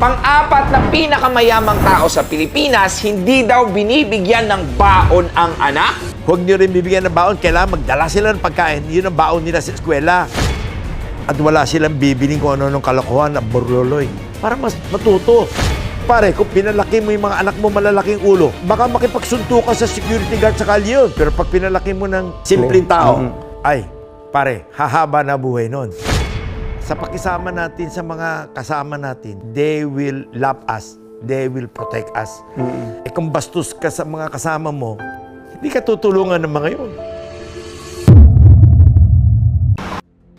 Pang-apat na pinakamayamang tao sa Pilipinas, hindi daw binibigyan ng baon ang anak. Huwag niyo rin bibigyan ng baon, kailangan magdala sila ng pagkain. Yun ang baon nila sa eskwela. At wala silang bibiling kung ano-anong kalokohan na borloloy. Para mas matuto. Pare, kung pinalaki mo yung mga anak mo malalaking ulo, baka makipagsunto ka sa security guard sa kalye yun. Pero pag pinalaki mo ng simpleng tao, ay, pare, hahaba na buhay nun. Sa pakisama natin sa mga kasama natin, they will love us. They will protect us. Eh kung bastos ka sa mga kasama mo, hindi ka tutulungan ng mga yun.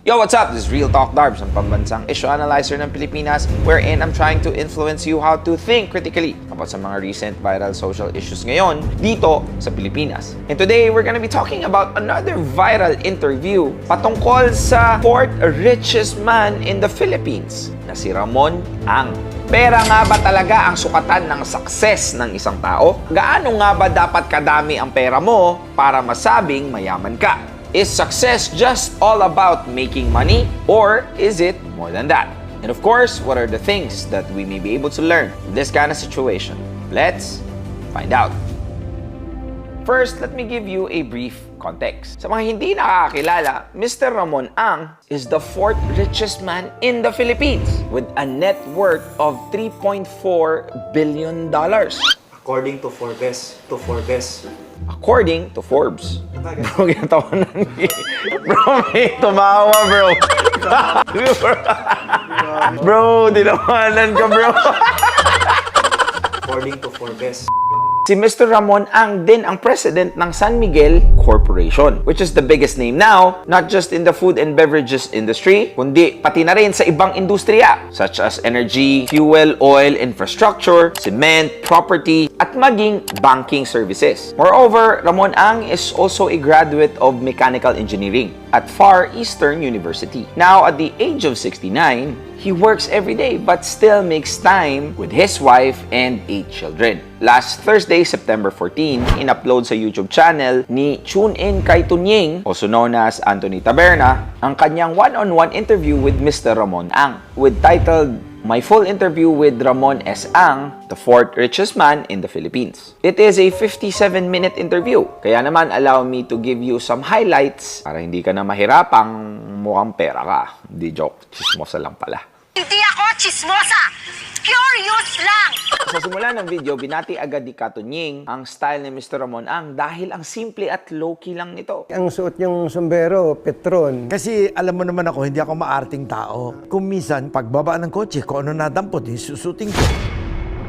Yo, what's up? This is Real Talk Darbs, ang pambansang issue analyzer ng Pilipinas, wherein I'm trying to influence you how to think critically about sa mga recent viral social issues ngayon dito sa Pilipinas. And today, we're gonna be talking about another viral interview patungkol sa fourth richest man in the Philippines, na si Ramon Ang. Pera nga ba talaga ang sukatan ng success ng isang tao? Gaano nga ba dapat kadami ang pera mo para masabing mayaman ka? Is success just all about making money, or is it more than that? And of course, what are the things that we may be able to learn in this kind of situation? Let's find out. First, let me give you a brief context. Sa mga hindi nakakakilala, Mr. Ramon Ang is the fourth richest man in the Philippines with a net worth of $3.4 billion. According to Forbes. According to Forbes. Bro, ginatawanan ni... Bro, may tumawa, bro. Bro, dinawanan ka, bro. According to Forbes. Si Mr. Ramon Ang din ang president ng San Miguel Corporation, which is the biggest name now, not just in the food and beverages industry, kundi pati na rin sa ibang industriya, such as energy, fuel, oil, infrastructure, cement, property, at maging banking services. Moreover, Ramon Ang is also a graduate of mechanical engineering at Far Eastern University. Now, at the age of 69, he works every day but still makes time with his wife and 8 children. Last Thursday, September 14, in-upload sa YouTube channel ni Tune In kay Tunying, also known as Anthony Taberna, ang kanyang one-on-one interview with Mr. Ramon Ang, with titled My Full Interview with Ramon S. Ang, the fourth richest man in the Philippines. It is a 57-minute interview, kaya naman allow me to give you some highlights para hindi ka na mahirapang mukhang pera ka. Di joke, chismosa lang pala. Hindi ako chismosa! Curious lang! Sa simula ng video, binati agad ni Katunying ang style ni Mr. Ramon Ang dahil ang simple at low-key lang nito. Ang suot yung sombrero, Petron. Kasi alam mo naman ako, hindi ako maarting tao. Kung minsan, pagbaba ng kotse, kung ano nadampot, yung susuting ko.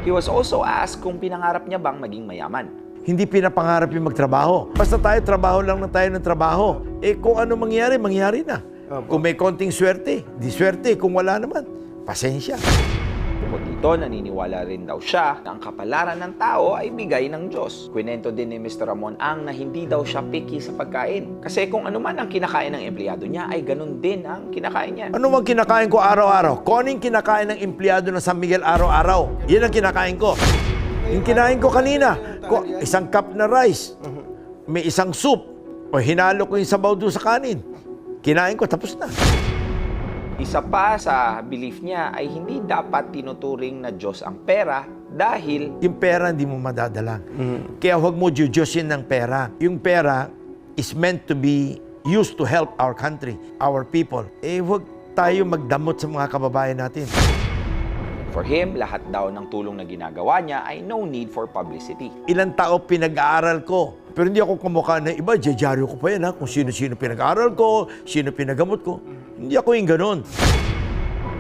He was also asked kung pinangarap niya bang maging mayaman. Hindi pinapangarap yung magtrabaho. Basta tayo, trabaho lang na tayo ng trabaho. Eh kung ano mangyari, mangyari na. Kung may konting swerte, di swerte. Kung wala naman, pasensya. Bukod dito, naniniwala rin daw siya na ang kapalaran ng tao ay bigay ng Diyos. Kwento din ni Mr. Ramon Ang na hindi daw siya picky sa pagkain. Kasi kung ano man ang kinakain ng empleyado niya, ay ganun din ang kinakain niya. Ano mang kinakain ko araw-araw? Kung ano yung kinakain ng empleyado ng San Miguel araw-araw, yan ang kinakain ko. Yung kinain ko kanina, isang cup na rice, may isang soup, o hinalo ko yung sabaw doon sa kanin. Kinain ko, tapos na. Isa pa sa belief niya ay hindi dapat tinuturing na Diyos ang pera dahil Yung pera hindi mo madadala. Kaya huwag mo jujusin ng pera. Yung pera is meant to be used to help our country, our people. Eh huwag tayo magdamot sa mga kababayan natin. for him, lahat daw ng tulong na ginagawa niya ay no need for publicity. Ilang tao pinag-aaral ko. Pero hindi ako kumukha na iba, jajaryo ko pa yan ha, kung sino-sino pinag-aaral ko, sino pinagamot ko. Hindi ako yung ganun.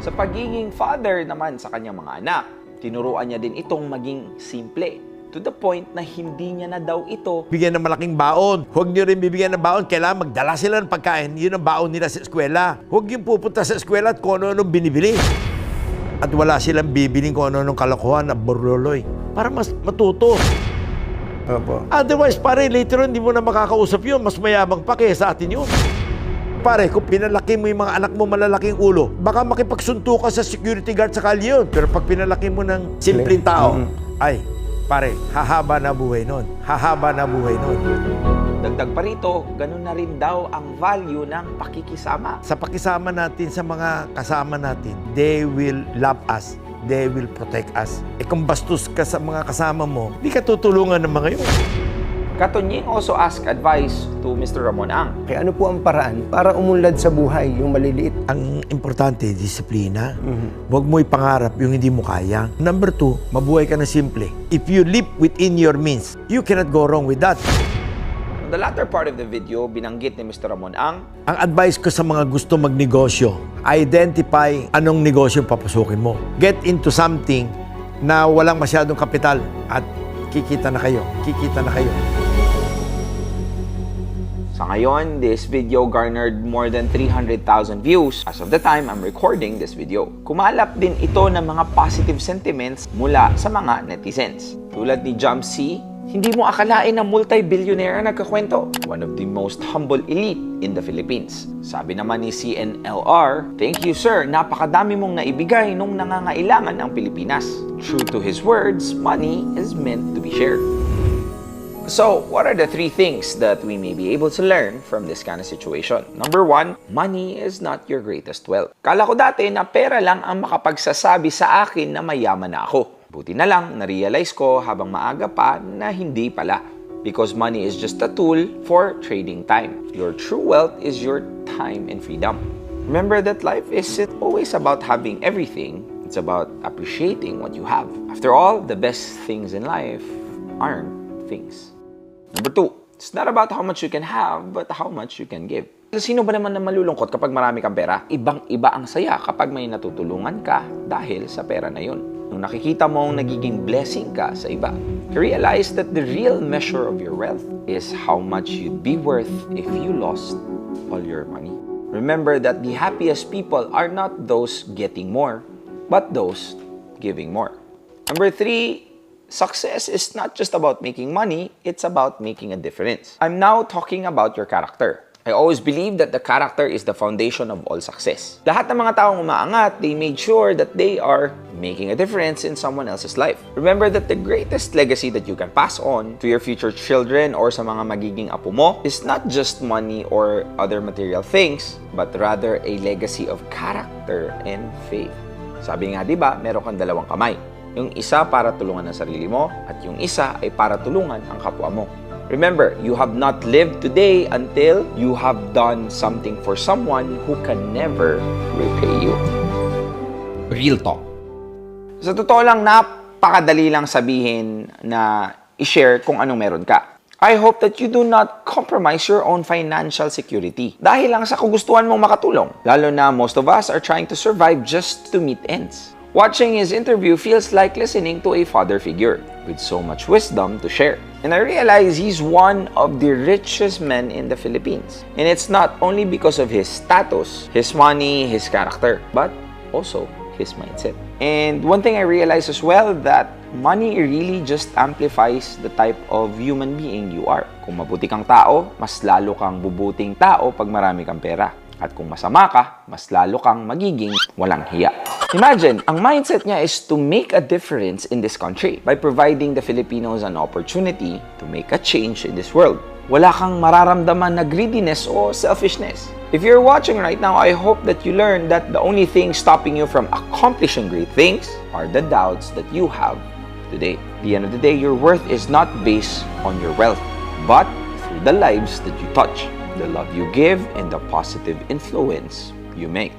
Sa pagiging father naman sa kanyang mga anak, tinuruan niya din itong maging simple. To the point na hindi niya na daw ito Bigyan ng malaking baon. Huwag niyo rin bibigyan ng baon. Kailangan magdala sila ng pagkain. Yun ang baon nila sa eskwela. Huwag yung pupunta sa eskwela at kung ano-anong binibili. At wala silang bibiling kung ano-anong kalokohan na borloloy. Para mas matuto. Opo. Otherwise, pare, later on, hindi mo na makakausap yun. Mas mayabang pa kaya sa atin yun. Pare, kung pinalaki mo yung mga anak mo malalaking ulo, baka makipagsunto ka sa security guard sa kalye yun. Pero pag pinalaki mo ng simpleng tao, ay, pare, hahaba na buhay nun. Hahaba na buhay nun. Dagdag pa rito, ganun na rin daw ang value ng pakikisama. Sa pakisama natin sa mga kasama natin, they will love us. they will protect us. Kung bastos ka sa mga kasama mo, di ka tutulungan ng mga yun. Katunying also asked advice to Mr. Ramon Ang. Kaya ano po ang paraan para umunlad sa buhay yung maliliit? Ang importante, disiplina. Huwag mo ipangarap yung hindi mo kaya. Number 2, mabuhay ka na simple. If you live within your means, you cannot go wrong with that. On the latter part of the video, binanggit ni Mr. Ramon Ang, Ang advice ko sa mga gusto magnegosyo, identify anong negosyo papasukin mo. Get into something na walang masyadong kapital at kikita na kayo. Sa ngayon, this video garnered more than 300,000 views as of the time I'm recording this video. Kumalap din ito ng mga positive sentiments mula sa mga netizens. Tulad ni Jump C, hindi mo akalain na multi-billionaire ang nagkakwento. One of the most humble elite in the Philippines. Sabi naman ni CNLR, thank you sir, napakadami mong naibigay nung nangangailangan ang Pilipinas. True to his words, money is meant to be shared. So, what are the 3 things that we may be able to learn from this kind of situation? Number 1, money is not your greatest wealth. Kala ko dati na pera lang ang makapagsasabi sa akin na mayaman na ako. Buti na lang, na-realize ko habang maaga pa na hindi pala. Because money is just a tool for trading time. Your true wealth is your time and freedom. Remember that life isn't always about having everything. It's about appreciating what you have. After all, the best things in life aren't things. Number 2, it's not about how much you can have, but how much you can give. Sino ba naman na malulungkot kapag marami kang pera? Ibang-iba ang saya kapag may natutulungan ka dahil sa pera na yun. Nung nakikita mong nagiging blessing ka sa iba, you realize that the real measure of your wealth is how much you'd be worth if you lost all your money. Remember that the happiest people are not those getting more, but those giving more. Number 3, success is not just about making money, it's about making a difference. I'm now talking about your character. I always believe that the character is the foundation of all success. Lahat ng mga taong umaangat, they made sure that they are making a difference in someone else's life. Remember that the greatest legacy that you can pass on to your future children or sa mga magiging apo mo is not just money or other material things, but rather a legacy of character and faith. Sabi nga, di ba, meron kang 2 kamay. Yung isa para tulungan ang sarili mo at yung isa ay para tulungan ang kapwa mo. Remember, you have not lived today until you have done something for someone who can never repay you. Real talk. Sa totoo lang, napakadali lang sabihin na i-share kung anong meron ka. I hope that you do not compromise your own financial security dahil lang sa kagustuhan mong makatulong. Lalo na most of us are trying to survive just to meet ends. Watching his interview feels like listening to a father figure with so much wisdom to share. And I realize he's one of the richest men in the Philippines. And it's not only because of his status, his money, his character, but also his mindset. And one thing I realized as well, that money really just amplifies the type of human being you are. Kung mabuti kang tao, mas lalo kang bubuting tao pag marami kang pera. At kung masama ka, mas lalo kang magiging walang hiya. Imagine, ang mindset niya is to make a difference in this country by providing the Filipinos an opportunity to make a change in this world. Wala kang mararamdaman na greediness o selfishness. If you're watching right now, I hope that you learn that the only thing stopping you from accomplishing great things are the doubts that you have today. At the end of the day, your worth is not based on your wealth, but through the lives that you touch, the love you give, and the positive influence you make.